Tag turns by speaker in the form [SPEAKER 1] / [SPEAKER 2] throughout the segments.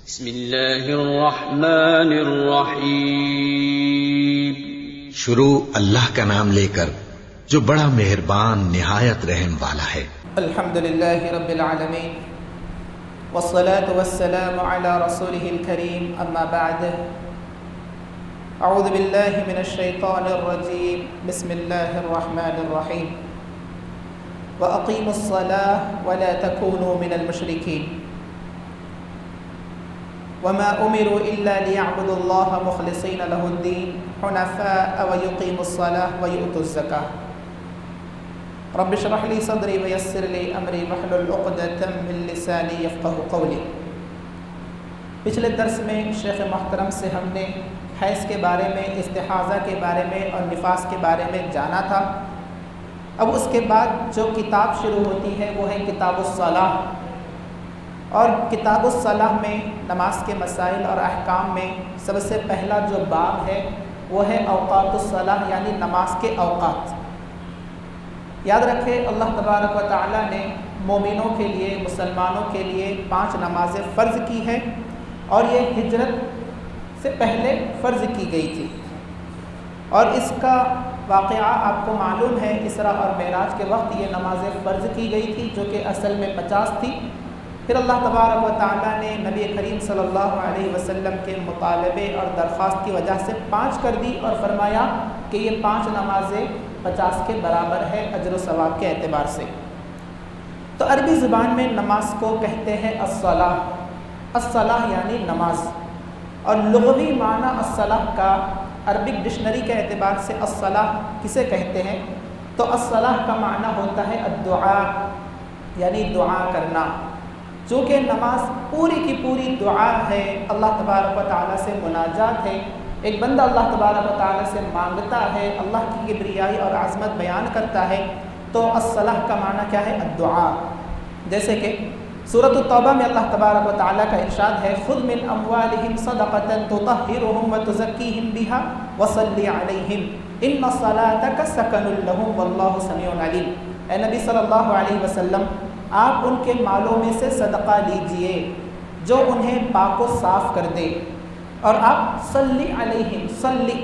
[SPEAKER 1] بسم اللہ الرحمن الرحیم۔
[SPEAKER 2] شروع اللہ کا نام لے کر جو بڑا مہربان نہایت رحم والا ہے۔
[SPEAKER 3] الحمدللہ رب العالمین والصلاة والسلام على رسوله الكریم، اما بعد، اعوذ باللہ من الشیطان الرجیم، بسم اللہ الرحمن الرحیم۔ وَأَقِيمُوا الصَّلَاةَ وَلَا تَكُونُوا مِنَ الْمُشْرِكِينَ وَمَا أُمِرُوا إِلَّا لِيَعْبُدُوا اللَّهَ مُخْلِصِينَ لَهُ الدِّينَ حُنَفَاءَ وَيُقِيمُوا الصَّلَاةَ وَيُؤْتُوا الزَّكَاةَ۔ رب اشرح لي صدري ويسر لي أمري واحلل عقدة من لساني يفقهوا قولي۔ پچھلے درس میں شیخ محترم سے ہم نے حیض کے بارے میں، استحاضہ کے بارے میں اور نفاس کے بارے میں جانا تھا۔ اب اس کے بعد جو کتاب شروع ہوتی ہے وہ ہے کتاب الصلاح، اور کتاب الصلاح میں نماز کے مسائل اور احکام میں سب سے پہلا جو باب ہے وہ ہے اوقات الصلاح، یعنی نماز کے اوقات۔ یاد رکھیں، اللہ تبارک و تعالیٰ نے مومنوں کے لیے، مسلمانوں کے لیے 5 نمازیں فرض کی ہے، اور یہ ہجرت سے پہلے فرض کی گئی تھی، اور اس کا واقعہ آپ کو معلوم ہے، اسراء اور معراج کے وقت یہ نمازیں فرض کی گئی تھی، جو کہ اصل میں 50 تھی۔ پھر اللہ تبارک و تعالیٰ نے نبی کریم صلی اللہ علیہ وسلم کے مطالبے اور درخواست کی وجہ سے 5 کر دی، اور فرمایا کہ یہ 5 نمازیں 50 کے برابر ہے اجر و ثواب کے اعتبار سے۔ تو عربی زبان میں نماز کو کہتے ہیں الصلاح، الصلاح یعنی نماز، اور لغوی معنی الصلاح کا عربک ڈکشنری کے اعتبار سے الصلاح کسے کہتے ہیں، تو الصلاح کا معنی ہوتا ہے الدعاء، یعنی دعا کرنا۔ چونکہ نماز پوری کی پوری دعا ہے، اللہ تبارک و تعالیٰ سے مناجات ہے، ایک بندہ اللہ تبارک و تعالیٰ سے مانگتا ہے، اللہ کی کبریائی اور عظمت بیان کرتا ہے، تو الصلاح کا معنی کیا ہے؟ الدعاء۔ جیسے کہ سورۃ التوبہ میں اللہ تبارک و تعالیٰ کا ارشاد ہے، خذ من اموالہم صدقۃ تطہرہم وتزکیہم بہا وصلی علیہم ان صلاتک سکن لہم واللہ سمیع علیم۔ اے نبی صلی اللہ علیہ وسلم، آپ ان کے مالوں میں سے صدقہ لیجئے جو انہیں پاک و صاف کر دے، اور آپ صلی علیہم، صلی،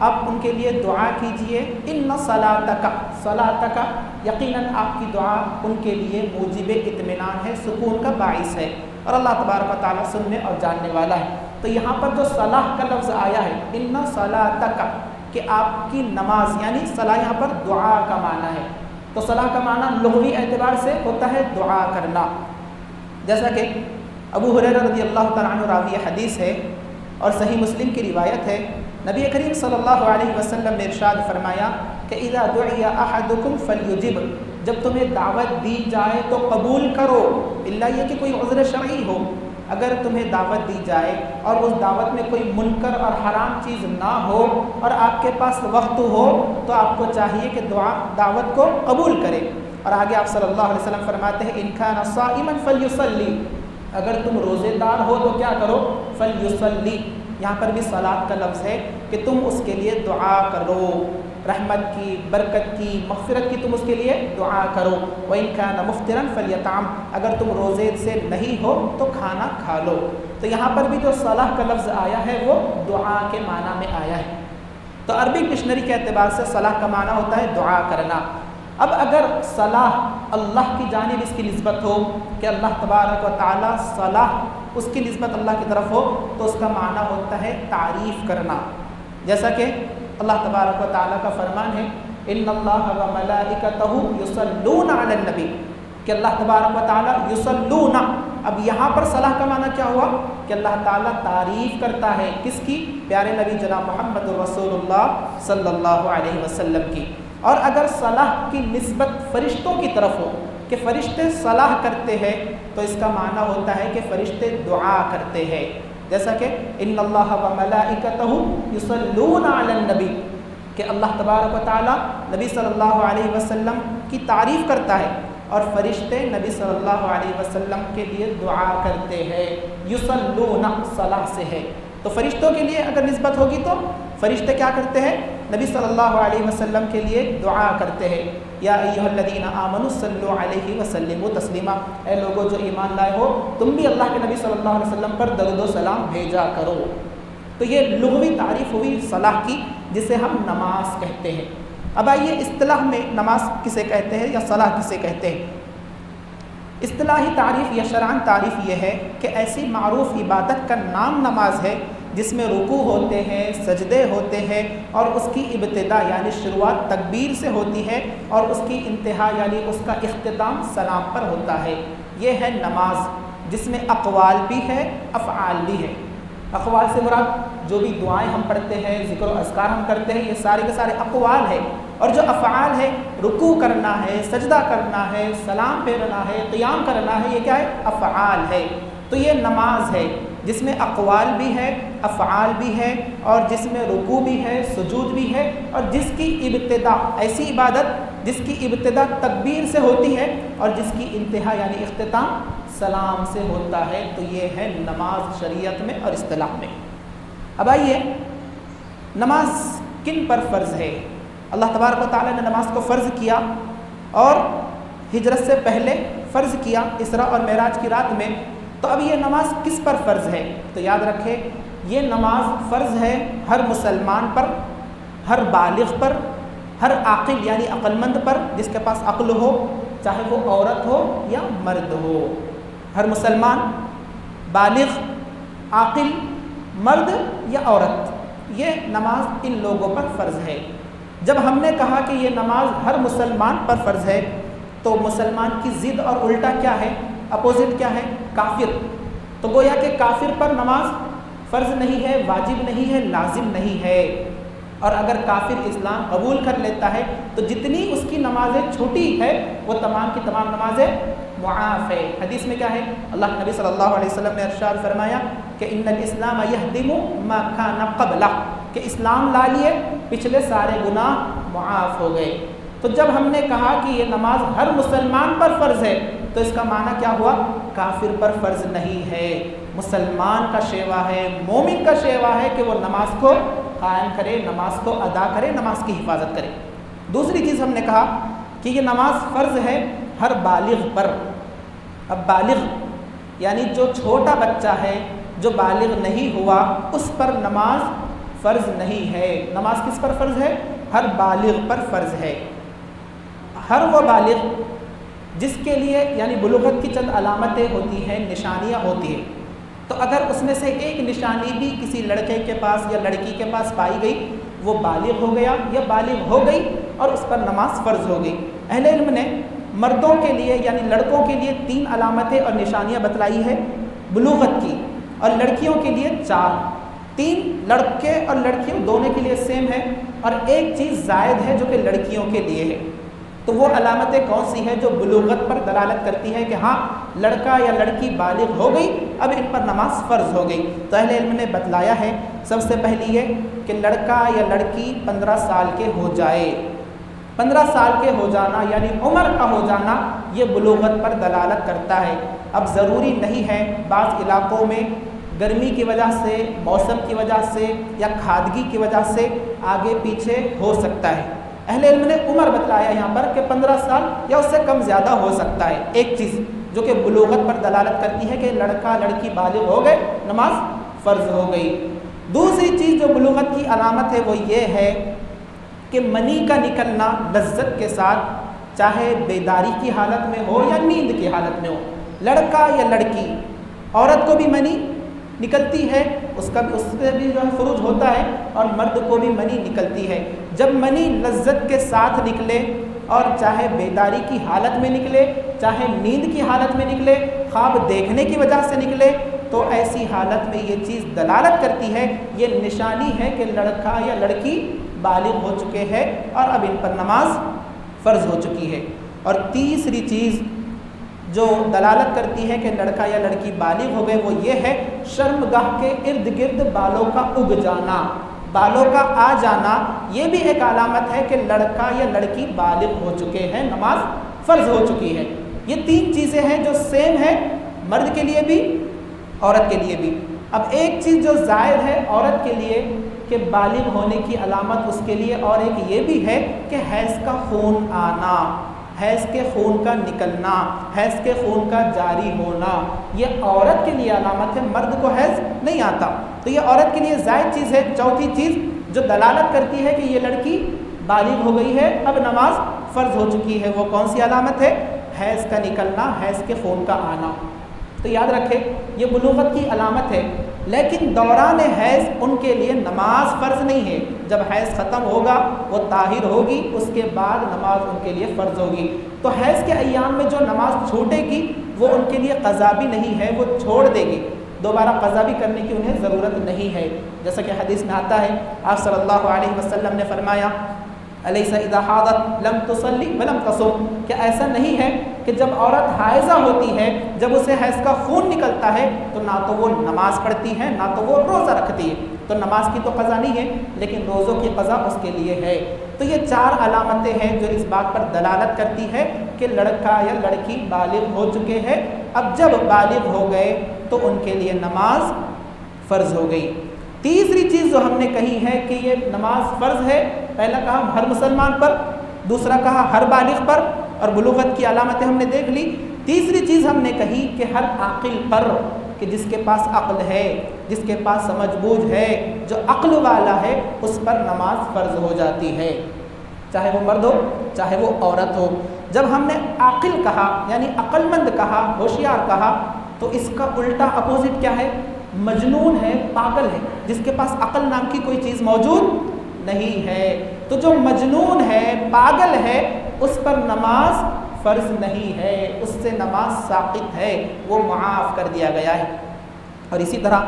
[SPEAKER 3] آپ ان کے لیے دعا کیجئے، ان صلاتک، صلاتک، یقیناً آپ کی دعا ان کے لیے موجب اطمینان ہے، سکون کا باعث ہے، اور اللہ تبارک و تعالیٰ سننے اور جاننے والا ہے۔ تو یہاں پر جو صلاح کا لفظ آیا ہے، ان صلاتک، کہ آپ کی نماز، یعنی صلاح یہاں پر دعا کا معنی ہے۔ تو صلاح کا معنی لغوی اعتبار سے ہوتا ہے دعا کرنا، جیسا کہ ابو ہریرہ رضی اللہ تعالیٰ عنہ راوی حدیث ہے، اور صحیح مسلم کی روایت ہے، نبی کریم صلی اللہ علیہ وسلم نے ارشاد فرمایا کہ اذا دعی احدکم فلیجب، جب تمہیں دعوت دی جائے تو قبول کرو، الا یہ کہ کوئی عذر شرعی ہو۔ اگر تمہیں دعوت دی جائے اور اس دعوت میں کوئی منکر اور حرام چیز نہ ہو اور آپ کے پاس وقت ہو، تو آپ کو چاہیے کہ دعوت کو قبول کرے۔ اور آگے آپ صلی اللہ علیہ وسلم فرماتے ہیں، ان کان صائما فلیصلی، اگر تم روزے دار ہو تو کیا کرو؟ فلیصلی۔ یہاں پر بھی صلاۃ کا لفظ ہے کہ تم اس کے لیے دعا کرو، رحمت کی، برکت کی، مغفرت کی، تم اس کے لیے دعا کرو۔ وَإِن كَانَ مُفْطِرًا فَلْيَطْعَمْ، اگر تم روزے سے نہیں ہو تو کھانا کھا لو۔ تو یہاں پر بھی جو صلاح کا لفظ آیا ہے وہ دعا کے معنی میں آیا ہے۔ تو عربی ڈکشنری کے اعتبار سے صلاح کا معنی ہوتا ہے دعا کرنا۔ اب اگر صلاح اللہ کی جانب اس کی نسبت ہو کہ اللہ تبارک و تعالیٰ صلاح اس کی نسبت اللہ کی طرف ہو، تو اس کا معنی ہوتا ہے تعریف کرنا، جیسا کہ اللہ تبارک و تعالیٰ کا فرمان ہے، ان اللہ و ملائکتہ یصلون علی النبی، کہ اللہ تبارک و تعالیٰ یصلون۔ اب یہاں پر صلاح کا معنی کیا ہوا کہ اللہ تعالیٰ تعریف کرتا ہے کس کی؟ پیارے نبی جناب محمد رسول اللہ صلی اللہ علیہ وسلم کی۔ اور اگر صلاح کی نسبت فرشتوں کی طرف ہو کہ فرشتے صلاح کرتے ہیں، تو اس کا معنی ہوتا ہے کہ فرشتے دعا کرتے ہیں، جیسا کہ ان اللہ و ملائکتہ یصلون علی النبی، کہ اللہ تبارک و تعالیٰ نبی صلی اللہ علیہ وسلم کی تعریف کرتا ہے، اور فرشتے نبی صلی اللہ علیہ وسلم کے لیے دعا کرتے ہیں۔ یصلون صلاح سے ہے، تو فرشتوں کے لیے اگر نسبت ہوگی تو فرشتے کیا کرتے ہیں؟ نبی صلی اللہ علیہ وسلم کے لیے دعا کرتے ہیں، یا ایھا الذین آمنوا صلوا علیہ وسلموا تسلیما، اے لوگو جو ایمان لائے ہو تم بھی اللہ کے نبی صلی اللہ علیہ وسلم پر درود و سلام بھیجا کرو۔ تو یہ لغوی تعریف ہوئی صلاح کی، جسے ہم نماز کہتے ہیں۔ اب آئیے اصطلاح میں نماز کسے کہتے ہیں یا صلاح کسے کہتے ہیں۔ اصطلاحی تعریف یا شرعاً تعریف یہ ہے کہ ایسی معروف عبادت کا نام نماز ہے جس میں رکوع ہوتے ہیں، سجدے ہوتے ہیں، اور اس کی ابتدا یعنی شروعات تکبیر سے ہوتی ہے، اور اس کی انتہا یعنی اس کا اختتام سلام پر ہوتا ہے۔ یہ ہے نماز، جس میں اقوال بھی ہے، افعال بھی ہے۔ اقوال سے مراد جو بھی دعائیں ہم پڑھتے ہیں، ذکر و اذکار ہم کرتے ہیں، یہ سارے کے سارے اقوال ہے، اور جو افعال ہے، رکوع کرنا ہے، سجدہ کرنا ہے، سلام پھیرنا ہے، قیام کرنا ہے، یہ کیا ہے؟ افعال ہے۔ تو یہ نماز ہے جس میں اقوال بھی ہے، افعال بھی ہے، اور جس میں رکوع بھی ہے، سجود بھی ہے، اور جس کی ابتدا، ایسی عبادت جس کی ابتدا تکبیر سے ہوتی ہے اور جس کی انتہا یعنی اختتام سلام سے ہوتا ہے۔ تو یہ ہے نماز شریعت میں اور اصطلاح میں۔ اب آئیے نماز کن پر فرض ہے؟ اللہ تبارک و تعالیٰ نے نماز کو فرض کیا، اور ہجرت سے پہلے فرض کیا اسراء اور معراج کی رات میں۔ تو اب یہ نماز کس پر فرض ہے؟ تو یاد رکھے یہ نماز فرض ہے ہر مسلمان پر، ہر بالغ پر، ہر عاقل یعنی عقل مند پر، جس کے پاس عقل ہو، چاہے وہ عورت ہو یا مرد ہو۔ ہر مسلمان، بالغ، عاقل، مرد یا عورت، یہ نماز ان لوگوں پر فرض ہے۔ جب ہم نے کہا کہ یہ نماز ہر مسلمان پر فرض ہے، تو مسلمان کی ضد اور الٹا کیا ہے؟ اپوزٹ کیا ہے؟ کافر۔ تو گویا کہ کافر پر نماز فرض نہیں ہے، واجب نہیں ہے، لازم نہیں ہے، اور اگر کافر اسلام قبول کر لیتا ہے تو جتنی اس کی نمازیں چھوٹی ہے وہ تمام کی تمام نمازیں معاف ہے۔ حدیث میں کیا ہے؟ اللہ کے نبی صلی اللہ علیہ وسلم نے ارشاد فرمایا کہ ان الاسلام یہدم ما کان قبلہ، کہ اسلام لا لیے پچھلے سارے گناہ معاف ہو گئے۔ تو جب ہم نے کہا کہ یہ نماز ہر مسلمان پر فرض ہے تو اس کا معنی کیا ہوا؟ کافر پر فرض نہیں ہے، مسلمان کا شیوا ہے، مومن کا شیوا ہے کہ وہ نماز کو قائم کرے، نماز کو ادا کرے، نماز کی حفاظت کرے۔ دوسری چیز ہم نے کہا کہ یہ نماز فرض ہے ہر بالغ پر۔ اب بالغ یعنی جو چھوٹا بچہ ہے، جو بالغ نہیں ہوا، اس پر نماز فرض نہیں ہے۔ نماز کس پر فرض ہے؟ ہر بالغ پر فرض ہے۔ ہر وہ بالغ جس کے لیے یعنی بلوغت کی چند علامتیں ہوتی ہیں، نشانیاں ہوتی ہیں، تو اگر اس میں سے ایک نشانی بھی کسی لڑکے کے پاس یا لڑکی کے پاس پائی گئی، وہ بالغ ہو گیا یا بالغ ہو گئی اور اس پر نماز فرض ہو گئی۔ اہل علم نے مردوں کے لیے یعنی لڑکوں کے لیے 3 علامتیں اور نشانیاں بتلائی ہے بلوغت کی، اور لڑکیوں کے لیے 4۔ 3 لڑکے اور لڑکیوں دونوں کے لیے سیم ہے، اور ایک چیز زائد ہے جو کہ لڑکیوں کے لیے ہے۔ تو وہ علامتیں کون سی ہیں جو بلوغت پر دلالت کرتی ہے کہ ہاں لڑکا یا لڑکی بالغ ہو گئی، اب ان پر نماز فرض ہو گئی؟ تو اہل علم نے بتلایا ہے سب سے پہلی یہ کہ لڑکا یا لڑکی 15 سال کے ہو جائے۔ 15 سال کے ہو جانا یعنی عمر کا ہو جانا یہ بلوغت پر دلالت کرتا ہے۔ اب ضروری نہیں ہے، بعض علاقوں میں گرمی کی وجہ سے، موسم کی وجہ سے یا کھادگی کی وجہ سے آگے پیچھے ہو سکتا ہے۔ اہل علم نے عمر بتلایا یہاں پر کہ 15 سال یا اس سے کم زیادہ ہو سکتا ہے۔ ایک چیز جو کہ بلوغت پر دلالت کرتی ہے کہ لڑکا لڑکی بالغ ہو گئے، نماز فرض ہو گئی۔ دوسری چیز جو بلوغت کی علامت ہے وہ یہ ہے کہ منی کا نکلنا لذت کے ساتھ، چاہے بیداری کی حالت میں ہو یا نیند کی حالت میں ہو۔ لڑکا یا لڑکی، عورت کو بھی منی نکلتی ہے، اس سے بھی جو ہے خروج ہوتا ہے، اور مرد کو بھی منی نکلتی ہے۔ جب منی لذت کے ساتھ نکلے، اور چاہے بیداری کی حالت میں نکلے، چاہے نیند کی حالت میں نکلے، خواب دیکھنے کی وجہ سے نکلے، تو ایسی حالت میں یہ چیز دلالت کرتی ہے، یہ نشانی ہے کہ لڑکا یا لڑکی بالغ ہو چکے ہیں اور اب ان پر نماز فرض ہو چکی ہے۔ اور تیسری چیز جو دلالت کرتی ہے کہ لڑکا یا لڑکی بالغ ہو گئے وہ یہ ہے شرمگاہ کے ارد گرد بالوں کا اگ جانا، بالوں کا آ جانا، یہ بھی ایک علامت ہے کہ لڑکا یا لڑکی بالغ ہو چکے ہیں، نماز فرض ہو چکی ہے۔ یہ 3 چیزیں ہیں جو سیم ہے مرد کے لیے بھی، عورت کے لیے بھی۔ اب ایک چیز جو زائد ہے عورت کے لیے کہ بالغ ہونے کی علامت اس کے لیے اور ایک یہ بھی ہے کہ حیض کا خون آنا، حیض کے خون کا نکلنا، حیض کے خون کا جاری ہونا، یہ عورت کے لیے علامت ہے، مرد کو حیض نہیں آتا، تو یہ عورت کے لیے زائد چیز ہے۔ چوتھی چیز جو دلالت کرتی ہے کہ یہ لڑکی بالغ ہو گئی ہے، اب نماز فرض ہو چکی ہے، وہ کون سی علامت ہے؟ حیض کا نکلنا، حیض کے خون کا آنا۔ تو یاد رکھیں یہ بلوغت کی علامت ہے، لیکن دوران حیض ان کے لیے نماز فرض نہیں ہے۔ جب حیض ختم ہوگا، وہ طاہر ہوگی، اس کے بعد نماز ان کے لیے فرض ہوگی۔ تو حیض کے ایام میں جو نماز چھوٹے گی وہ ان کے لیے قضا بھی نہیں ہے، وہ چھوڑ دے گی، دوبارہ قضا بھی کرنے کی انہیں ضرورت نہیں ہے۔ جیسا کہ حدیث میں آتا ہے، آپ صلی اللہ علیہ وسلم نے فرمایا الیس اذا حاضت لم تصلی ولم تصم، کہ ایسا نہیں ہے کہ جب عورت حائضہ ہوتی ہے، جب اسے حیض کا خون نکلتا ہے تو نہ تو وہ نماز پڑھتی ہے نہ تو وہ روزہ رکھتی ہے، تو نماز کی تو قضا نہیں ہے لیکن روزوں کی قضا اس کے لیے ہے۔ تو یہ 4 علامتیں ہیں جو اس بات پر دلالت کرتی ہے کہ لڑکا یا لڑکی بالغ ہو چکے ہیں، اب جب بالغ ہو گئے تو ان کے لیے نماز فرض ہو گئی۔ تیسری چیز جو ہم نے کہی ہے کہ یہ نماز فرض ہے، پہلا کہا ہر مسلمان پر، دوسرا کہا ہر بالغ پر، اور بلوغت کی علامتیں ہم نے دیکھ لی۔ تیسری چیز ہم نے کہی کہ ہر عاقل پر، کہ جس کے پاس عقل ہے، جس کے پاس سمجھ بوجھ ہے، جو عقل والا ہے، اس پر نماز فرض ہو جاتی ہے، چاہے وہ مرد ہو چاہے وہ عورت ہو۔ جب ہم نے عاقل کہا یعنی عقل مند کہا، ہوشیار کہا، تو اس کا الٹا اپوزٹ کیا ہے؟ مجنون ہے، پاگل ہے، جس کے پاس عقل نام کی کوئی چیز موجود نہیں ہے۔ تو جو مجنون ہے، پاگل ہے، اس پر نماز فرض نہیں ہے، اس سے نماز ساقط ہے، وہ معاف کر دیا گیا ہے۔ اور اسی طرح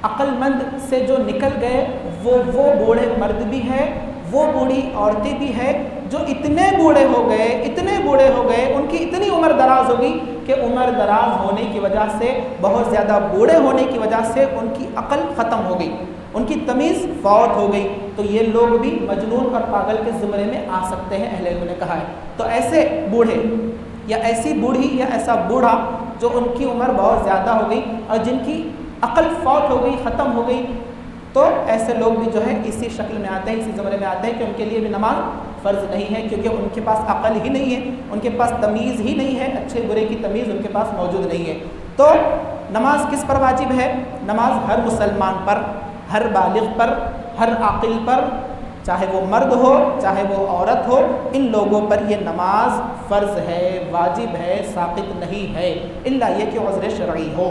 [SPEAKER 3] عقل مند سے جو نکل گئے وہ بوڑھے مرد بھی ہیں، وہ بوڑھی عورتیں بھی ہیں جو اتنے بوڑھے ہو گئے، ان کی اتنی عمر دراز ہوگی کہ عمر دراز ہونے کی وجہ سے، بہت زیادہ بوڑھے ہونے کی وجہ سے ان کی عقل ختم ہو گئی، ان کی تمیز فوت ہو گئی، تو یہ لوگ بھی مجنون اور پاگل کے زمرے میں آ سکتے ہیں، اہل علم نے کہا ہے۔ تو ایسے بوڑھے یا ایسی بوڑھی یا ایسا بوڑھا جو ان کی عمر بہت زیادہ ہو گئی اور جن کی عقل فوت ہو گئی، ختم ہو گئی، تو ایسے لوگ بھی جو ہے اسی شکل میں آتے ہیں، اسی زمرے میں آتے ہیں کہ ان کے لیے بھی نماز فرض نہیں ہے، کیونکہ ان کے پاس عقل ہی نہیں ہے، ان کے پاس تمیز ہی نہیں ہے، اچھے برے کی تمیز ان کے پاس موجود نہیں ہے۔ تو نماز کس پر واجب ہے؟ نماز ہر مسلمان پر، ہر بالغ پر، ہر عاقل پر، چاہے وہ مرد ہو چاہے وہ عورت ہو، ان لوگوں پر یہ نماز فرض ہے، واجب ہے، ساقط نہیں ہے، الا یہ کہ عذر شرعی ہو،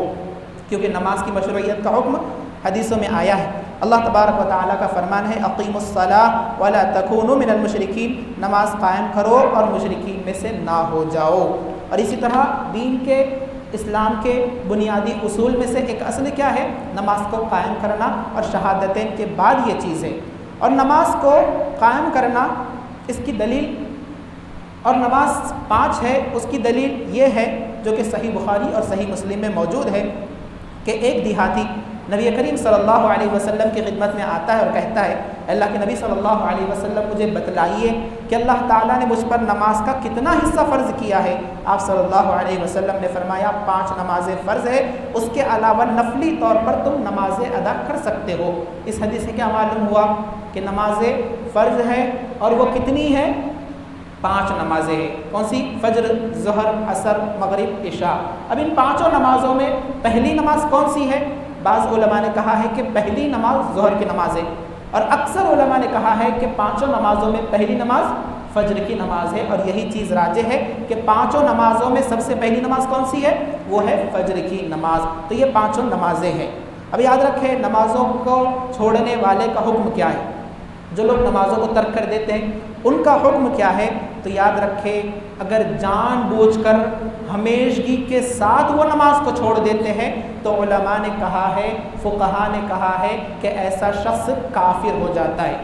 [SPEAKER 3] کیونکہ نماز کی مشروعیت کا حکم حدیثوں میں آیا ہے۔ اللہ تبارک و تعالیٰ کا فرمان ہے اقیموا الصلاۃ ولا تکونوا من المشرکین، نماز قائم کرو اور مشرکین میں سے نہ ہو جاؤ۔ اور اسی طرح دین کے، اسلام کے بنیادی اصول میں سے ایک اصل کیا ہے؟ نماز کو قائم کرنا، اور شہادتین کے بعد یہ چیز ہے۔ اور نماز کو قائم کرنا، اس کی دلیل، اور نماز 5 ہے، اس کی دلیل یہ ہے جو کہ صحیح بخاری اور صحیح مسلم میں موجود ہے کہ ایک دیہاتی نبی کریم صلی اللہ علیہ وسلم کی خدمت میں آتا ہے اور کہتا ہے، اللہ کے نبی صلی اللہ علیہ وسلم مجھے بتلائیے کہ اللہ تعالیٰ نے مجھ پر نماز کا کتنا حصہ فرض کیا ہے۔ آپ صلی اللہ علیہ وسلم نے فرمایا 5 نمازیں فرض ہے، اس کے علاوہ نفلی طور پر تم نمازیں ادا کر سکتے ہو۔ اس حدیث سے کیا معلوم ہوا کہ نمازیں فرض ہے، اور وہ کتنی ہیں؟ 5 نمازیں ہیں۔ کون سی؟ فجر، ظہر، عصر، مغرب، عشاء۔ اب ان 5 نمازوں میں پہلی نماز کون سی ہے؟ بعض علماء نے کہا ہے کہ پہلی نماز ظہر کی نماز ہے، اور اکثر علماء نے کہا ہے کہ 5 نمازوں میں پہلی نماز فجر کی نماز ہے، اور یہی چیز راجح ہے کہ 5 نمازوں میں سب سے پہلی نماز کون سی ہے؟ وہ ہے فجر کی نماز۔ تو یہ 5 نمازیں ہیں۔ اب یاد رکھیں نمازوں کو چھوڑنے والے کا حکم کیا ہے، جو لوگ نمازوں کو ترک کر دیتے ہیں ان کا حکم کیا ہے؟ تو یاد رکھیں اگر جان بوجھ کر ہمیشگی کے ساتھ وہ نماز کو چھوڑ دیتے ہیں تو علماء نے کہا ہے، فقہا نے کہا ہے کہ ایسا شخص کافر ہو جاتا ہے۔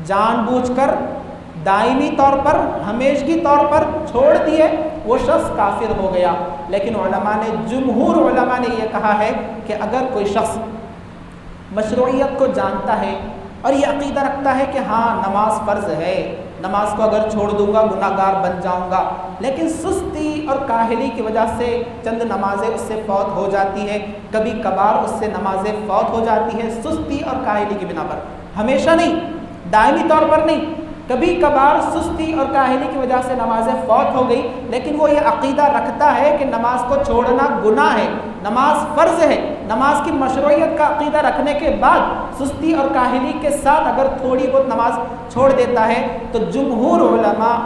[SPEAKER 3] جان بوجھ کر دائمی طور پر، ہمیشگی طور پر چھوڑ دیے، وہ شخص کافر ہو گیا۔ لیکن علماء نے، جمہور علماء نے یہ کہا ہے کہ اگر کوئی شخص مشروعیت کو جانتا ہے اور یہ عقیدہ رکھتا ہے کہ ہاں نماز فرض ہے، نماز کو اگر چھوڑ دوں گا گناہ گار بن جاؤں گا، لیکن سستی اور کاہلی کی وجہ سے چند نمازیں اس سے فوت ہو جاتی ہے، کبھی کبھار اس سے نمازیں فوت ہو جاتی ہے سستی اور کاہلی کی بنا پر، ہمیشہ نہیں، دائمی طور پر نہیں، کبھی کبھار سستی اور کاہلی کی وجہ سے نمازیں فوت ہو گئی، لیکن وہ یہ عقیدہ رکھتا ہے کہ نماز کو چھوڑنا گناہ ہے، نماز فرض ہے، نماز کی مشروعیت کا عقیدہ رکھنے کے بعد سستی اور کاہلی کے ساتھ اگر تھوڑی بہت نماز چھوڑ دیتا ہے تو جمہور علماء،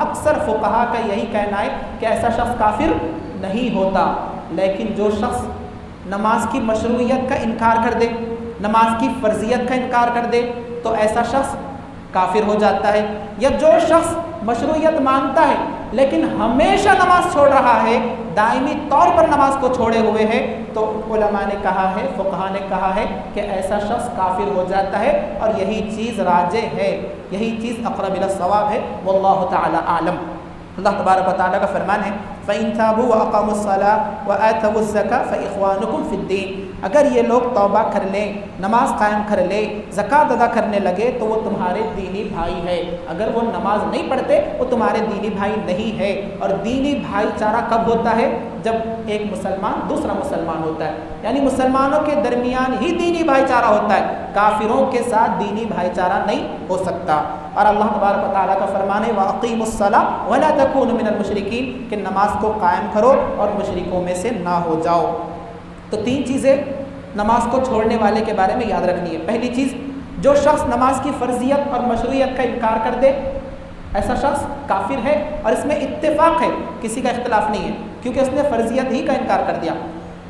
[SPEAKER 3] اکثر فقہا کا یہی کہنا ہے کہ ایسا شخص کافر نہیں ہوتا۔ لیکن جو شخص نماز کی مشروعیت کا انکار کر دے، نماز کی فرضیت کا انکار کر دے تو ایسا شخص کافر ہو جاتا ہے، یا جو شخص مشروعیت مانتا ہے لیکن ہمیشہ نماز چھوڑ رہا ہے، دائمی طور پر نماز کو چھوڑے ہوئے ہے، تو علماء نے کہا ہے، فقہا نے کہا ہے کہ ایسا شخص کافر ہو جاتا ہے، اور یہی چیز راجح ہے، یہی چیز اقرب الی الصواب ہے، واللہ تعالی اعلم۔ اللہ تبارک و تعالیٰ کا فرمان ہے فَإِن تَابُوا وَأَقَامُوا الصَّلَاةَ وَآتَوُا الزَّكَاةَ فَإِخْوَانُكُمْ فِي الدِّينِ، اگر یہ لوگ توبہ کر لیں، نماز قائم کر لیں، زکوٰۃ ادا کرنے لگے تو وہ تمہارے دینی بھائی ہے۔ اگر وہ نماز نہیں پڑھتے وہ تمہارے دینی بھائی نہیں ہے۔ اور دینی بھائی چارہ کب ہوتا ہے؟ جب ایک مسلمان دوسرا مسلمان ہوتا ہے، یعنی مسلمانوں کے درمیان ہی دینی بھائی چارہ ہوتا ہے، کافروں کے ساتھ دینی بھائی چارہ نہیں ہو سکتا۔ اور اللہ تبارک و تعالیٰ کا فرمان ہے وَأَقِیمُوا الصَّلَاةَ وَلَا تَکُونُوا مِنَ الْمُشْرِکِینَ، کہ نماز کو قائم کرو اور مشرکوں میں سے نہ ہو جاؤ۔ تو تین چیزیں نماز کو چھوڑنے والے کے بارے میں یاد رکھنی ہے۔ پہلی چیز، جو شخص نماز کی فرضیت اور مشروعیت کا انکار کر دے ایسا شخص کافر ہے، اور اس میں اتفاق ہے، کسی کا اختلاف نہیں ہے، کیونکہ اس نے فرضیت ہی کا انکار کر دیا۔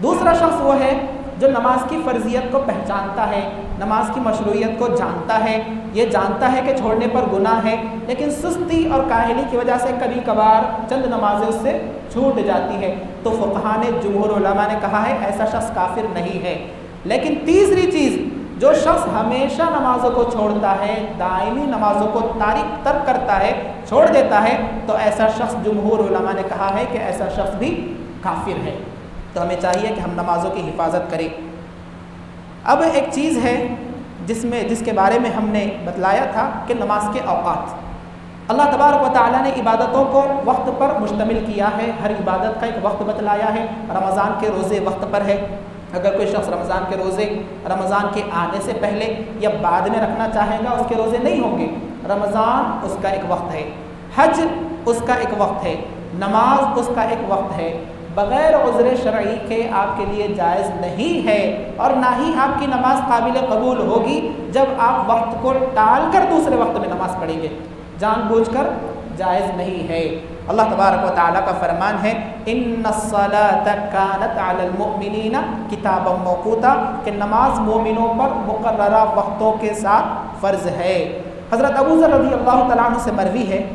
[SPEAKER 3] دوسرا شخص وہ ہے جو نماز کی فرضیت کو پہچانتا ہے، نماز کی مشروعیت کو جانتا ہے، یہ جانتا ہے کہ چھوڑنے پر گناہ ہے، لیکن سستی اور کاہلی کی وجہ سے کبھی کبھار چند نمازیں اس سے چھوٹ جاتی ہے، تو فقہا نے، جمہور علماء نے کہا ہے ایسا شخص کافر نہیں ہے۔ لیکن تیسری چیز، جو شخص ہمیشہ نمازوں کو چھوڑتا ہے، دائمی نمازوں کو ترک کرتا ہے، چھوڑ دیتا ہے، تو ایسا شخص جمہور علماء نے کہا ہے کہ ایسا شخص بھی کافر ہے۔ تو ہمیں چاہیے کہ ہم نمازوں کی حفاظت کریں۔ اب ایک چیز ہے جس کے بارے میں ہم نے بتلایا تھا کہ نماز کے اوقات، اللہ تبارک و تعالیٰ نے عبادتوں کو وقت پر مشتمل کیا ہے، ہر عبادت کا ایک وقت بتلایا ہے۔ رمضان کے روزے وقت پر ہے، اگر کوئی شخص رمضان کے روزے رمضان کے آنے سے پہلے یا بعد میں رکھنا چاہے گا اس کے روزے نہیں ہوں گے۔ رمضان اس کا ایک وقت ہے، حج اس کا ایک وقت ہے، نماز اس کا ایک وقت ہے، بغیر عذر شرعی کے آپ کے لیے جائز نہیں ہے، اور نہ ہی آپ کی نماز قابل قبول ہوگی جب آپ وقت کو ٹال کر دوسرے وقت میں نماز پڑھیں گے، جان بوجھ کر جائز نہیں ہے۔ اللہ تبارک و تعالیٰ کا فرمان ہے ان الصلاۃ کانت علی المؤمنین کتابا موقوتا، کہ نماز مومنوں پر مقررہ وقتوں کے ساتھ فرض ہے۔ حضرت ابو ذر رضی اللہ تعالیٰ عنہ سے مروی ہے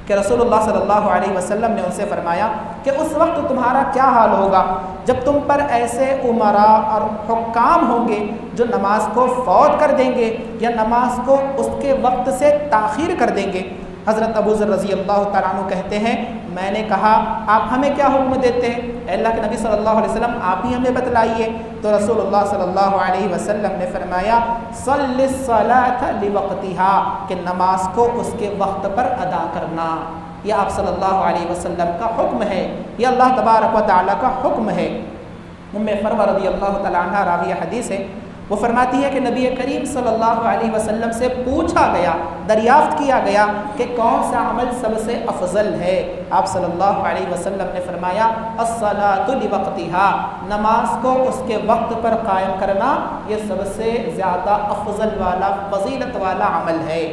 [SPEAKER 3] کہ رسول اللہ صلی اللہ علیہ وسلم نے ان سے فرمایا کہ اس وقت تمہارا کیا حال ہوگا جب تم پر ایسے امراء اور حکام ہوں گے جو نماز کو فوت کر دیں گے یا نماز کو اس کے وقت سے تاخیر کر دیں گے۔ حضرت ابو ذر رضی اللہ تعالیٰ عنہ کہتے ہیں میں نے کہا آپ ہمیں کیا حکم دیتے ہیں؟ اے اللہ کے نبی صلی اللہ علیہ وسلم آپ ہی ہمیں بتلائیے۔ تو رسول اللہ صلی اللہ علیہ وسلم نے فرمایا صلی الصلاۃ لوقتها، کہ نماز کو اس کے وقت پر ادا کرنا۔ یہ آپ صلی اللہ علیہ وسلم کا حکم ہے، یہ اللہ تبارک و تعالیٰ کا حکم ہے۔ ام فروہ رضی اللہ تعالیٰ عنہ راویہ حدیث ہے، وہ فرماتی ہے کہ نبی کریم صلی اللہ علیہ وسلم سے پوچھا گیا، دریافت کیا گیا کہ کون سا عمل سب سے افضل ہے؟ آپ صلی اللہ علیہ وسلم نے فرمایا الصلاۃ لوقتها، نماز کو اس کے وقت پر قائم کرنا یہ سب سے زیادہ افضل والا، فضیلت والا عمل ہے۔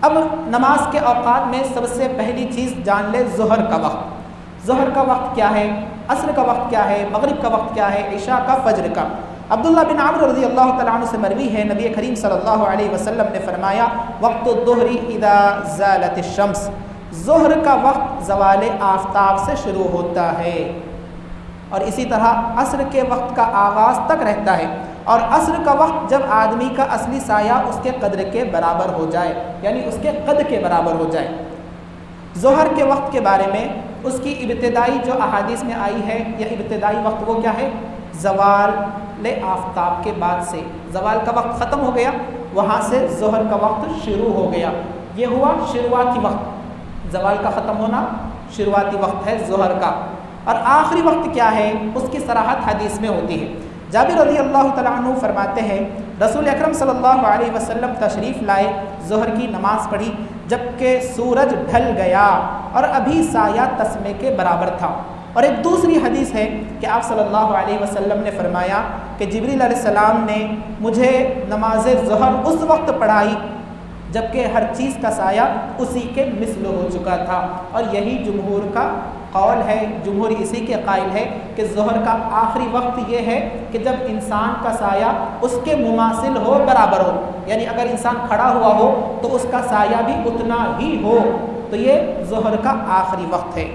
[SPEAKER 3] اب نماز کے اوقات میں سب سے پہلی چیز جان لے ظہر کا وقت۔ ظہر کا وقت کیا ہے؟ عصر کا وقت کیا ہے؟ مغرب کا وقت کیا ہے؟ عشاء کا، فجر کا۔ عبداللہ بن عمرو رضی اللہ تعالیٰ عنہ سے مروی ہے نبی کریم صلی اللہ علیہ وسلم نے فرمایا وقت الظہر اذا زالت الشمس، ظہر کا وقت زوال آفتاب سے شروع ہوتا ہے، اور اسی طرح عصر کے وقت کا آغاز تک رہتا ہے، اور عصر کا وقت جب آدمی کا اصلی سایہ اس کے قدر کے برابر ہو جائے، یعنی اس کے قد کے برابر ہو جائے۔ ظہر کے وقت کے بارے میں اس کی ابتدائی جو احادیث میں آئی ہے، یہ ابتدائی وقت وہ کیا ہے؟ زوال آفتاب کے بعد سے، زوال کا وقت ختم ہو گیا، وہاں سے ظہر کا وقت شروع ہو گیا، یہ ہوا شروعاتی وقت۔ زوال کا ختم ہونا شروعاتی وقت ہے ظہر کا، اور آخری وقت کیا ہے اس کی صراحت حدیث میں ہوتی ہے۔ جابر رضی اللہ تعالیٰ عنہ فرماتے ہیں رسول اکرم صلی اللہ علیہ وسلم تشریف لائے، ظہر کی نماز پڑھی جبکہ سورج ڈھل گیا اور ابھی سایہ تسمے کے برابر تھا۔ اور ایک دوسری حدیث ہے کہ آپ صلی اللہ علیہ وسلم نے فرمایا کہ جبریل علیہ السلام نے مجھے نماز ظہر اس وقت پڑھائی جبکہ ہر چیز کا سایہ اسی کے مثل ہو چکا تھا، اور یہی جمہور کا قول ہے، جمہور اسی کے قائل ہے کہ ظہر کا آخری وقت یہ ہے کہ جب انسان کا سایہ اس کے مماثل ہو، برابر ہو، یعنی اگر انسان کھڑا ہوا ہو تو اس کا سایہ بھی اتنا ہی ہو، تو یہ ظہر کا آخری وقت ہے۔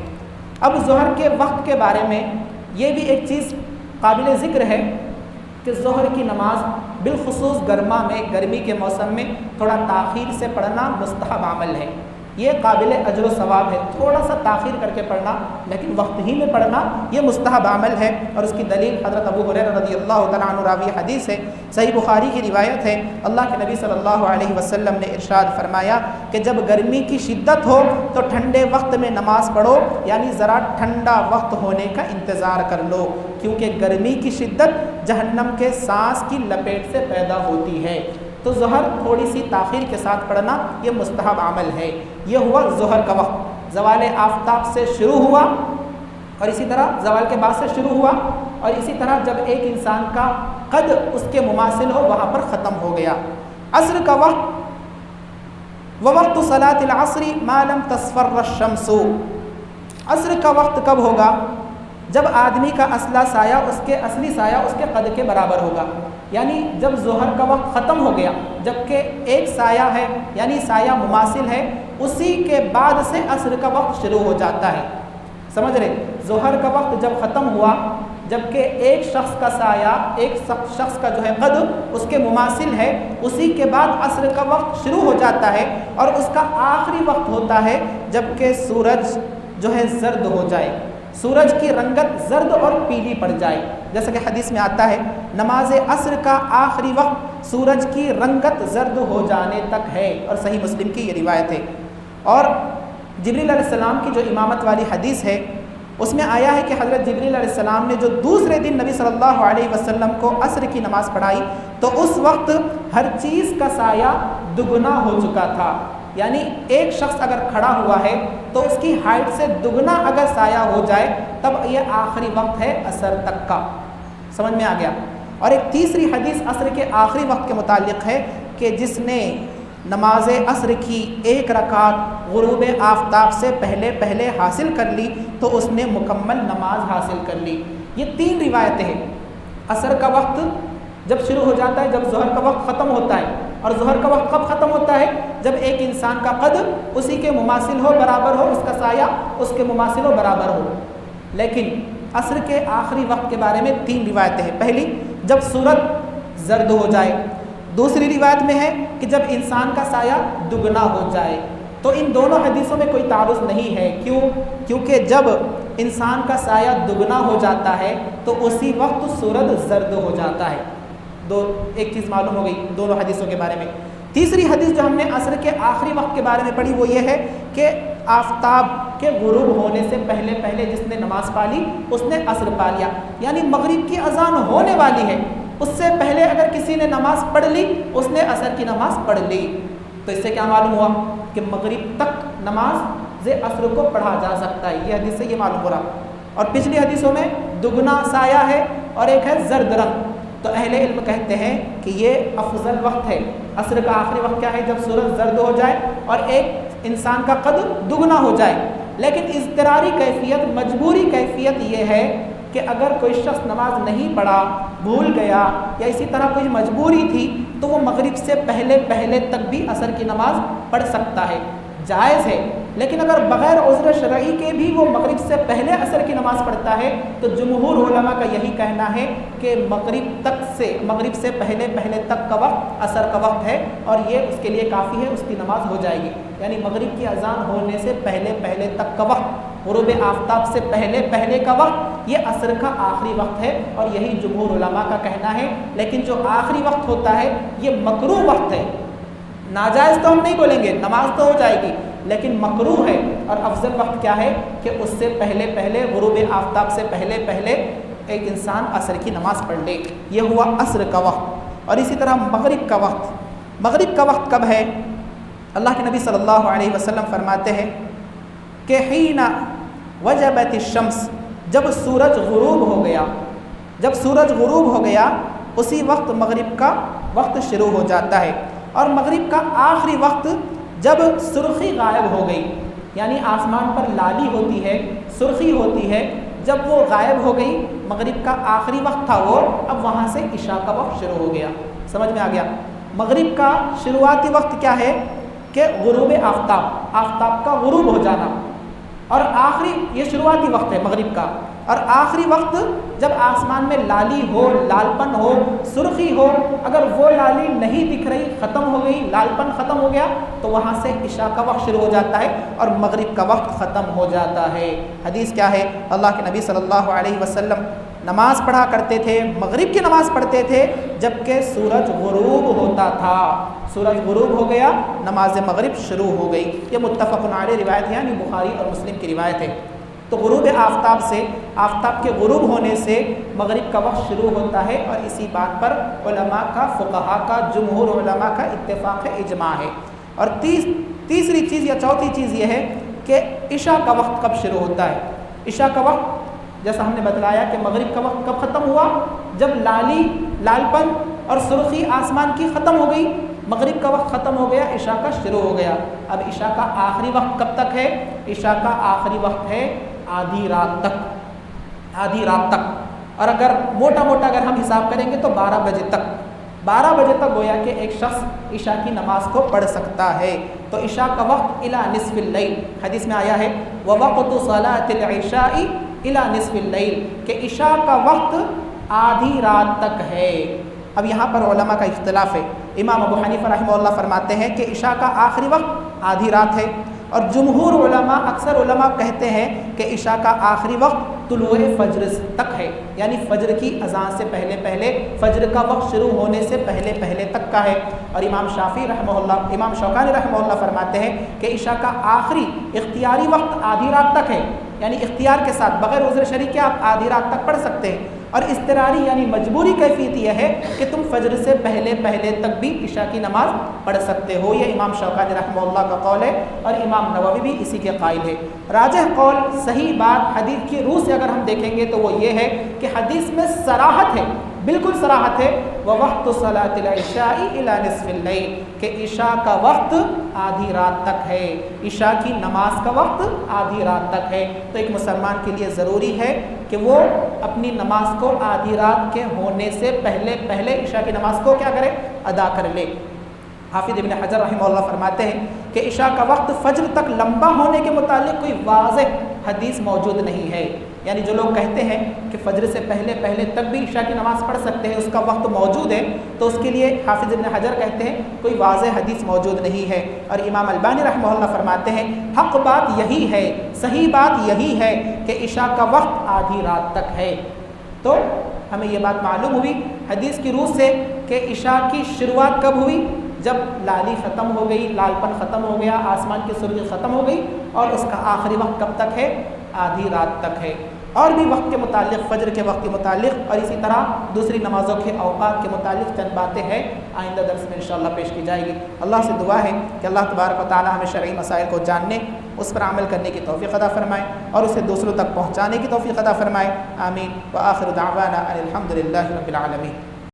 [SPEAKER 3] اب ظہر کے وقت کے بارے میں یہ بھی ایک چیز قابل ذکر ہے کہ ظہر کی نماز بالخصوص گرمی کے موسم میں تھوڑا تاخیر سے پڑھنا مستحب عمل ہے، یہ قابل اجر و ثواب ہے، تھوڑا سا تاخیر کر کے پڑھنا لیکن وقت ہی میں پڑھنا یہ مستحب عمل ہے، اور اس کی دلیل حضرت ابو ہریرہ رضی اللہ تعالیٰ عنہ راوی حدیث ہے، صحیح بخاری کی روایت ہے، اللہ کے نبی صلی اللہ علیہ وسلم نے ارشاد فرمایا کہ جب گرمی کی شدت ہو تو ٹھنڈے وقت میں نماز پڑھو، یعنی ذرا ٹھنڈا وقت ہونے کا انتظار کر لو، کیونکہ گرمی کی شدت جہنم کے سانس کی لپیٹ سے پیدا ہوتی ہے۔ تو ظہر تھوڑی سی تاخیر کے ساتھ پڑھنا یہ مستحب عمل ہے۔ یہ ہوا ظہر کا وقت، زوال آفتاب سے شروع ہوا اور اسی طرح زوال کے بعد سے شروع ہوا، اور اسی طرح جب ایک انسان کا قد اس کے مماثل ہو وہاں پر ختم ہو گیا۔ عصر کا وقت، ووقت صلاۃ العصر ما لم تصفر الشمس، عصر کا وقت کب ہوگا؟ جب آدمی کا اصلی سایہ اس کے قد کے برابر ہوگا، یعنی جب ظہر کا وقت ختم ہو گیا جبکہ ایک سایہ ہے یعنی سایہ مماثل ہے، اسی کے بعد سے عصر کا وقت شروع ہو جاتا ہے۔ سمجھ رہے؟ ظہر کا وقت جب ختم ہوا جبکہ ایک شخص کا سایہ ایک شخص کا جو ہے قد اس کے مماثل ہے، اسی کے بعد عصر کا وقت شروع ہو جاتا ہے، اور اس کا آخری وقت ہوتا ہے جبکہ سورج جو ہے زرد ہو جائے، سورج کی رنگت زرد اور پیلی پڑ جائے، جیسا کہ حدیث میں آتا ہے نماز عصر کا آخری وقت سورج کی رنگت زرد ہو جانے تک ہے، اور صحیح مسلم کی یہ روایت ہے۔ اور جبریل علیہ السلام کی جو امامت والی حدیث ہے اس میں آیا ہے کہ حضرت جبریل علیہ السلام نے جو دوسرے دن نبی صلی اللہ علیہ وسلم کو عصر کی نماز پڑھائی تو اس وقت ہر چیز کا سایہ دگنا ہو چکا تھا، یعنی ایک شخص اگر کھڑا ہوا ہے تو اس کی ہائٹ سے دگنا اگر سایہ ہو جائے تب یہ آخری وقت ہے عصر تک کا۔ سمجھ میں آ گیا؟ اور ایک تیسری حدیث عصر کے آخری وقت کے متعلق ہے کہ جس نے نماز عصر کی ایک رکعت غروب آفتاب سے پہلے حاصل کر لی تو اس نے مکمل نماز حاصل کر لی۔ یہ تین روایتیں ہیں۔ عصر کا وقت جب شروع ہو جاتا ہے جب ظہر کا وقت ختم ہوتا ہے، اور ظہر کا وقت کب ختم ہوتا ہے؟ جب ایک انسان کا قد اسی کے مماثل ہو، برابر ہو، اس کا سایہ اس کے مماثل ہو، برابر ہو۔ لیکن عصر کے آخری وقت کے بارے میں تین روایتیں ہیں۔ پہلی، جب سورج زرد ہو جائے۔ دوسری روایت میں ہے کہ جب انسان کا سایہ دگنا ہو جائے۔ تو ان دونوں حدیثوں میں کوئی تعارض نہیں ہے۔ کیوں؟ کیونکہ جب انسان کا سایہ دگنا ہو جاتا ہے تو اسی وقت سورج زرد ہو جاتا ہے۔ ایک چیز معلوم ہو گئی دونوں حدیثوں کے بارے میں۔ تیسری حدیث جو ہم نے عصر کے آخری وقت کے بارے میں پڑھی وہ یہ ہے کہ آفتاب کے غروب ہونے سے پہلے جس نے نماز پا لی اس نے عصر پا لیا، یعنی مغرب کی اذان ہونے والی ہے، اس سے پہلے اگر کسی نے نماز پڑھ لی اس نے عصر کی نماز پڑھ لی۔ تو اس سے کیا معلوم ہوا کہ مغرب تک نماز عصر کو پڑھا جا سکتا ہے۔ یہ حدیث سے یہ معلوم ہو رہا۔ اور پچھلی حدیثوں میں دگنا سایہ ہے اور ایک ہے زرد رنگ، تو اہل علم کہتے ہیں کہ یہ افضل وقت ہے۔ عصر کا آخری وقت کیا ہے؟ جب سورج زرد ہو جائے اور ایک انسان کا قد دگنا ہو جائے۔ لیکن اضطراری کیفیت، مجبوری کیفیت یہ ہے کہ اگر کوئی شخص نماز نہیں پڑھا، بھول گیا یا اسی طرح کوئی مجبوری تھی تو وہ مغرب سے پہلے تک بھی عصر کی نماز پڑھ سکتا ہے، جائز ہے۔ لیکن اگر بغیر عذر شرعی کے بھی وہ مغرب سے پہلے عصر کی نماز پڑھتا ہے تو جمہور علماء کا یہی کہنا ہے کہ مغرب سے پہلے تک کا وقت عصر کا وقت ہے، اور یہ اس کے لیے کافی ہے، اس کی نماز ہو جائے گی۔ یعنی مغرب کی اذان ہونے سے پہلے تک کا وقت، غروب آفتاب سے پہلے کا وقت، یہ عصر کا آخری وقت ہے، اور یہی جمہور علماء کا کہنا ہے۔ لیکن جو آخری وقت ہوتا ہے یہ مکروہ وقت ہے، ناجائز تو ہم نہیں بولیں گے، نماز تو ہو جائے گی، لیکن مکروہ ہے اور افضل وقت کیا ہے کہ اس سے پہلے پہلے غروب آفتاب سے پہلے پہلے ایک انسان عصر کی نماز پڑھ لے. یہ ہوا عصر کا وقت. اور اسی طرح مغرب کا وقت. مغرب کا وقت کب ہے؟ اللہ کے نبی صلی اللہ علیہ وسلم فرماتے ہیں کہ حین وجبت الشمس، جب سورج غروب ہو گیا، جب سورج غروب ہو گیا اسی وقت مغرب کا وقت شروع ہو جاتا ہے. اور مغرب کا آخری وقت جب سرخی غائب ہو گئی، یعنی آسمان پر لالی ہوتی ہے، سرخی ہوتی ہے، جب وہ غائب ہو گئی، مغرب کا آخری وقت تھا وہ، اب وہاں سے عشاء کا وقت شروع ہو گیا. سمجھ میں آ گیا؟ مغرب کا شروعاتی وقت کیا ہے کہ غروب آفتاب، آفتاب کا غروب ہو جانا، اور آخری یہ شروعاتی وقت ہے مغرب کا. اور آخری وقت جب آسمان میں لالی ہو، لال پن ہو، سرخی ہو، اگر وہ لالی نہیں دکھ رہی، ختم ہو گئی، لال پن ختم ہو گیا، تو وہاں سے عشاء کا وقت شروع ہو جاتا ہے اور مغرب کا وقت ختم ہو جاتا ہے. حدیث کیا ہے؟ اللہ کے نبی صلی اللہ علیہ وسلم نماز پڑھا کرتے تھے، مغرب کی نماز پڑھتے تھے جبکہ سورج غروب ہوتا تھا. سورج غروب ہو گیا، نماز مغرب شروع ہو گئی. یہ متفق علیہ روایت ہے، یعنی بخاری اور مسلم کی روایت ہے. تو غروب آفتاب سے، آفتاب کے غروب ہونے سے مغرب کا وقت شروع ہوتا ہے. اور اسی بات پر علماء کا، فقہاء کا، جمہور علماء کا اتفاق ہے، اجماع ہے. اور تیسری چیز یا چوتھی چیز یہ ہے کہ عشاء کا وقت کب شروع ہوتا ہے. عشاء کا وقت جیسا ہم نے بتلایا کہ مغرب کا وقت کب ختم ہوا؟ جب لال پن اور سرخی آسمان کی ختم ہو گئی، مغرب کا وقت ختم ہو گیا، عشاء کا شروع ہو گیا. اب عشاء کا آخری وقت کب تک ہے؟ عشاء کا آخری وقت ہے آدھی رات تک. آدھی رات تک. اور اگر موٹا اگر ہم حساب کریں گے تو 12 بجے تک. 12 بجے تک گویا کہ ایک شخص عشاء کی نماز کو پڑھ سکتا ہے. تو عشاء کا وقت الی نصف اللیل، حدیث میں آیا ہے ووقت صلاۃ العشاء الی نصف اللیل، کہ عشاء کا وقت آدھی رات تک ہے. اب یہاں پر علماء کا اختلاف ہے. امام ابو حنیفہ رحمہ اللہ فرماتے ہیں کہ عشاء کا آخری وقت آدھی رات ہے، اور جمہور علماء، اکثر علماء کہتے ہیں کہ عشاء کا آخری وقت طلوع فجر تک ہے، یعنی فجر کی اذان سے پہلے پہلے، فجر کا وقت شروع ہونے سے پہلے پہلے تک کا ہے. اور امام شافعی رحمہ اللہ، امام شوکانی رحمہ اللہ فرماتے ہیں کہ عشاء کا آخری اختیاری وقت آدھی رات تک ہے، یعنی اختیار کے ساتھ بغیر عذر شرعی کے آپ آدھی رات تک پڑھ سکتے ہیں. اور اضطراری یعنی مجبوری کیفیت یہ ہے کہ تم فجر سے پہلے پہلے تک بھی عشاء کی نماز پڑھ سکتے ہو. یہ امام شوکانی رحمہ اللہ کا قول ہے اور امام نووی بھی اسی کے قائل ہے. راجح قول، صحیح بات حدیث کی روح سے اگر ہم دیکھیں گے تو وہ یہ ہے کہ حدیث میں صراحت ہے، بالکل صراحت ہے وَوَقْتُ صَلَاةِ الْعِشَاءِ إِلَى نِصْفِ اللَّيْلِ، کہ عشاء کا وقت آدھی رات تک ہے، عشاء کی نماز کا وقت آدھی رات تک ہے. تو ایک مسلمان کے لیے ضروری ہے کہ وہ اپنی نماز کو آدھی رات کے ہونے سے پہلے پہلے عشاء کی نماز کو کیا کرے؟ ادا کر لے. حافظ ابن حجر رحمہ اللہ فرماتے ہیں کہ عشاء کا وقت فجر تک لمبا ہونے کے متعلق کوئی واضح حدیث موجود نہیں ہے. یعنی جو لوگ کہتے ہیں کہ فجر سے پہلے پہلے تک بھی عشاء کی نماز پڑھ سکتے ہیں، اس کا وقت موجود ہے، تو اس کے لیے حافظ ابن حجر کہتے ہیں کوئی واضح حدیث موجود نہیں ہے. اور امام البانی رحمہ اللہ فرماتے ہیں حق بات یہی ہے، صحیح بات یہی ہے کہ عشاء کا وقت آدھی رات تک ہے. تو ہمیں یہ بات معلوم ہوئی حدیث کی روح سے کہ عشاء کی شروعات کب ہوئی؟ جب لالی ختم ہو گئی، لال پن ختم ہو گیا، آسمان کی سرخی ختم ہو گئی، اور اس کا آخری وقت کب تک ہے؟ آدھی رات تک ہے. اور بھی وقت کے متعلق، فجر کے وقت کے متعلق اور اسی طرح دوسری نمازوں کے اوقات کے متعلق چند باتیں ہیں، آئندہ درس میں انشاءاللہ پیش کی جائے گی. اللہ سے دعا ہے کہ اللہ تبارک و تعالی ہمیں شرعی مسائل کو جاننے، اس پر عمل کرنے کی توفیق عطا فرمائے اور اسے دوسروں تک پہنچانے کی توفیق عطا فرمائے. آمین. وآخر دعوانا ان الحمد للہ رب العالمین.